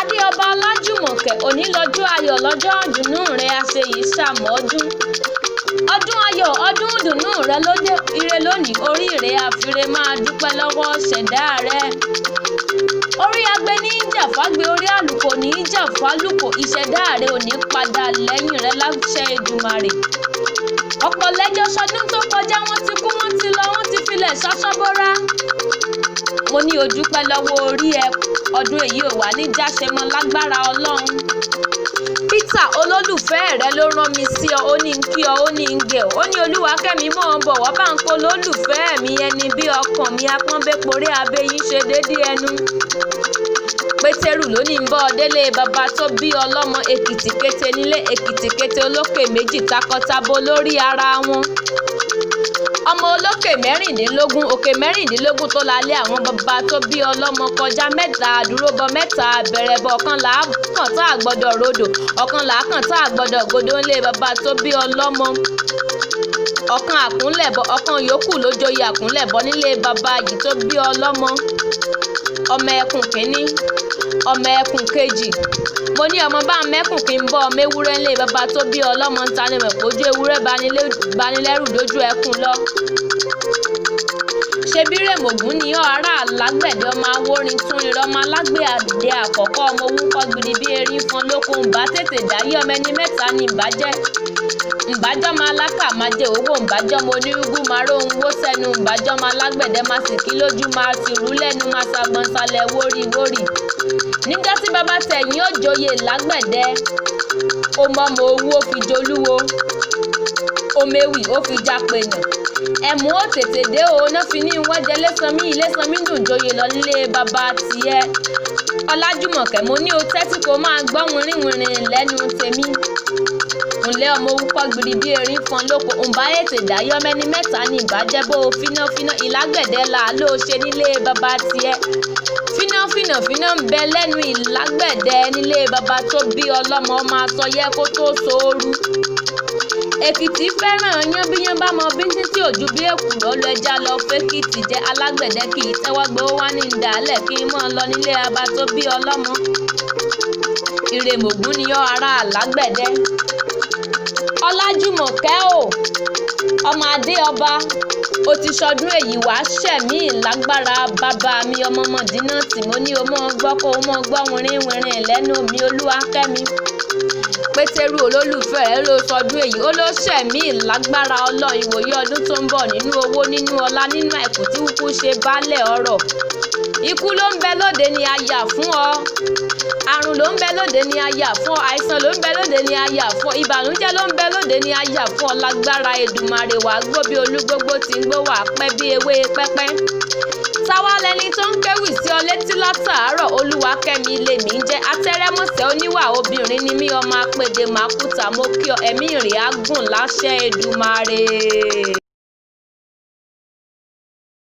Adéọba Ọlájùmọ̀kẹ́, òní lọ́jọ́ ayọ̀ lọ́jọ́ ìdùnnú rẹ àṣeyìí ṣàmọ́dún. Ọdún ayọ̀ ọdún ìdùnnú rẹ ló dé ire lónìí, orí rẹ àfire máa dúpẹ́ lọ́wọ́ ṣẹ̀dá rẹ. Orí agbe ní jàfágbe, orí àlùkò ní jàfálùkò, ìṣẹ̀dá rẹ ò ní padà lẹ́yìn rẹ láṣẹ Èdùmàrè. Ọ̀pọ̀ lẹ́jọ́ sọdún tó kọjá, wọ́n ti kú wọ́n ti lọ, wọ́n ti filẹ̀ ṣaṣọ́bọ́ra. Mo ní o dúpẹ́ lọ́wọ́ orí ẹ, ọdún èyí ò wá ní jáṣe mọ́ lágbára Ọlọ́run. Peter olólùfẹ́ rẹ ló rán mi sí ọ, ó ní ń kí ọ, ó ní ń gẹ̀ ọ́, ó ní Olúwakẹ́mi mọ̀ ọ́n bọ̀ wọ́n bá ń kó lólùfẹ́ mi ẹni bí ọkàn mi apọ́nbéporé abẹ́yín ṣe dédé ẹnu. Pétérù ló ní ń bọ́ délé bàbá tó bí ọlọ́mọ, Èkìtì kété nílé Èkìtì kété olókè méjì takọtabo lórí ara wọn. Ọmọ olókè mẹ́rìndínlógún, òkè mẹ́rìndínlógún tó lálé àwọn bàbá tó bí ọlọ́mọ kọjá, mẹ́ta àdúróbọ mẹ́ta àbẹ̀rẹ̀bọ, ọ̀kan là á kàn tá a gbọ́dọ̀ rodò, ọ̀kan là á kàn tá a gbọ́dọ̀ gbodò ńlé bàbá tó bí ọlọ́mọ. Ọ̀kan àkúnlẹ̀bọ, ọ̀kan yòókù ló joyè àkúnlẹ̀bọ nílé bàbá yìí tó bí ọlọ́mọ. Ọmọ ẹkùn kínní, ọmọ ẹkùn kejì. Mo ní ọmọ bá mẹ́kùn kí n bọ́ ọmọ ewúrẹ́ ńlé bàbá tó bí ọlọ́mọ ń ta ni mọ̀ pé ojú ewúrẹ́ banilẹ́rù dójú ẹkùn lọ. Ṣebí Rèmọ̀gún ni ọ́ ará alágbẹ̀dẹ, ọmọ awórin tún irọ́, ọmọ alágbè àdìdẹ àkọ́kọ́, ọmọ owó kọ́ gbìdì bí erin fọn lóko, ǹbá tètè dáyé ọmọ ẹni mẹ́ta ni ǹbá jẹ́. Ǹbájọ́ máa lákà máa jẹ owó, ǹbájọ́ mo onírúgbú máa róhun wó sẹ́nu, ǹbájọ́ máa lágbẹ̀dẹ máa sì kí lójú, máa sì rú lẹ́nu, máa ṣàgbọ̀n salẹ̀ wóríwórí. Níjọ́ tí bàbá tẹ̀yìn ó joyè lágbẹ̀dẹ, ó mọ́mọ owó fi jolúwo, omewì ó fi jápẹ̀nà. Ẹ̀mú ó tètè dé o, náà fi ní wọ́jẹ Ilésanmí dùn joyè lọ nílé bàbá tiẹ̀. Ọlájùmọ̀kẹ́, mo ní o tẹ́tí kó máa gbọ́ wìnrìnwìnrìn lẹ́nu tèmi. Ǹlẹ́ ọmọ orúkọ gbìrì bí erin fọn lóko, ǹbá ètè dáyọ́ mẹ́ni mẹ́ta ni ìbàjẹ́ bó fínáfíná, ìlágbẹ̀dẹ là ló ṣe nílé bàbá tiẹ̀. Fíná ń bẹ lẹ́nu ìlágbẹ̀dẹ nílé bàbá tó bí ọlọ́mọ, ọmọ àsọyẹ kó tó sóoru. Èkìtì fẹ́ràn yánbíyán bá mọ bí títí òjú bí èkù lọ́lọ́ ẹja lọ fẹ́kìtì jẹ́, alágbẹ̀dẹ kì í tẹ́wọ́ gbé ó wá ní ìdálẹ̀ kí n mọ́ lọ nílé bàbá tó bí ọlọ́mọ. Ìrèmọ̀gún ni ọ́ ará alágbẹ̀dẹ. Ọlájùmọ̀kẹ́ o, ọmọ Adéọba, o ti ṣọdún èyí wá ṣẹ̀mí lágbára bàbá mi ọmọ Mọ̀dínà tí mo ní o mọ́ gbọ́ kó o mọ́ gbọ́ wìnrìnwìnrìn lẹ́nu mi Olúwakẹ́mi. Pétérù olólùfẹ́ rẹ ló ṣọdún èyí, ó ló ṣẹ̀mí lágbára Ọlọ́run, ìwòye ọdún tó ń bọ̀ nínú owó nínú ọlá nínú àìkú tí kúkú ṣe baálẹ̀ ọrọ̀. Ikú ló ń bẹ lóde ni a yà fún ọ, àrùn ló ń bẹ lóde ni a yà fún ọ, àìsàn ló ń bẹ lóde ni a yà fún ọ, ìbànújẹ́ ló ń bẹ lóde ni a yà fún ọ. Lágbára Èdùmàrè wàá gbó bí olúgbógbó tí ń gbó, wàá pẹ́ bí ewé pẹ́pẹ́. Táwa lẹni tó ń kéwì sí ọ létí látàárọ̀, Olúwakẹ́mi lèmi jẹ́. Atẹ́rẹ́mọ̀sẹ́ oníwà obìnrin ni mí, ọmọ apèdè màkúta mo kí ọ, ẹ̀mí ìrìn àgùn láṣẹ Èdùmàrè.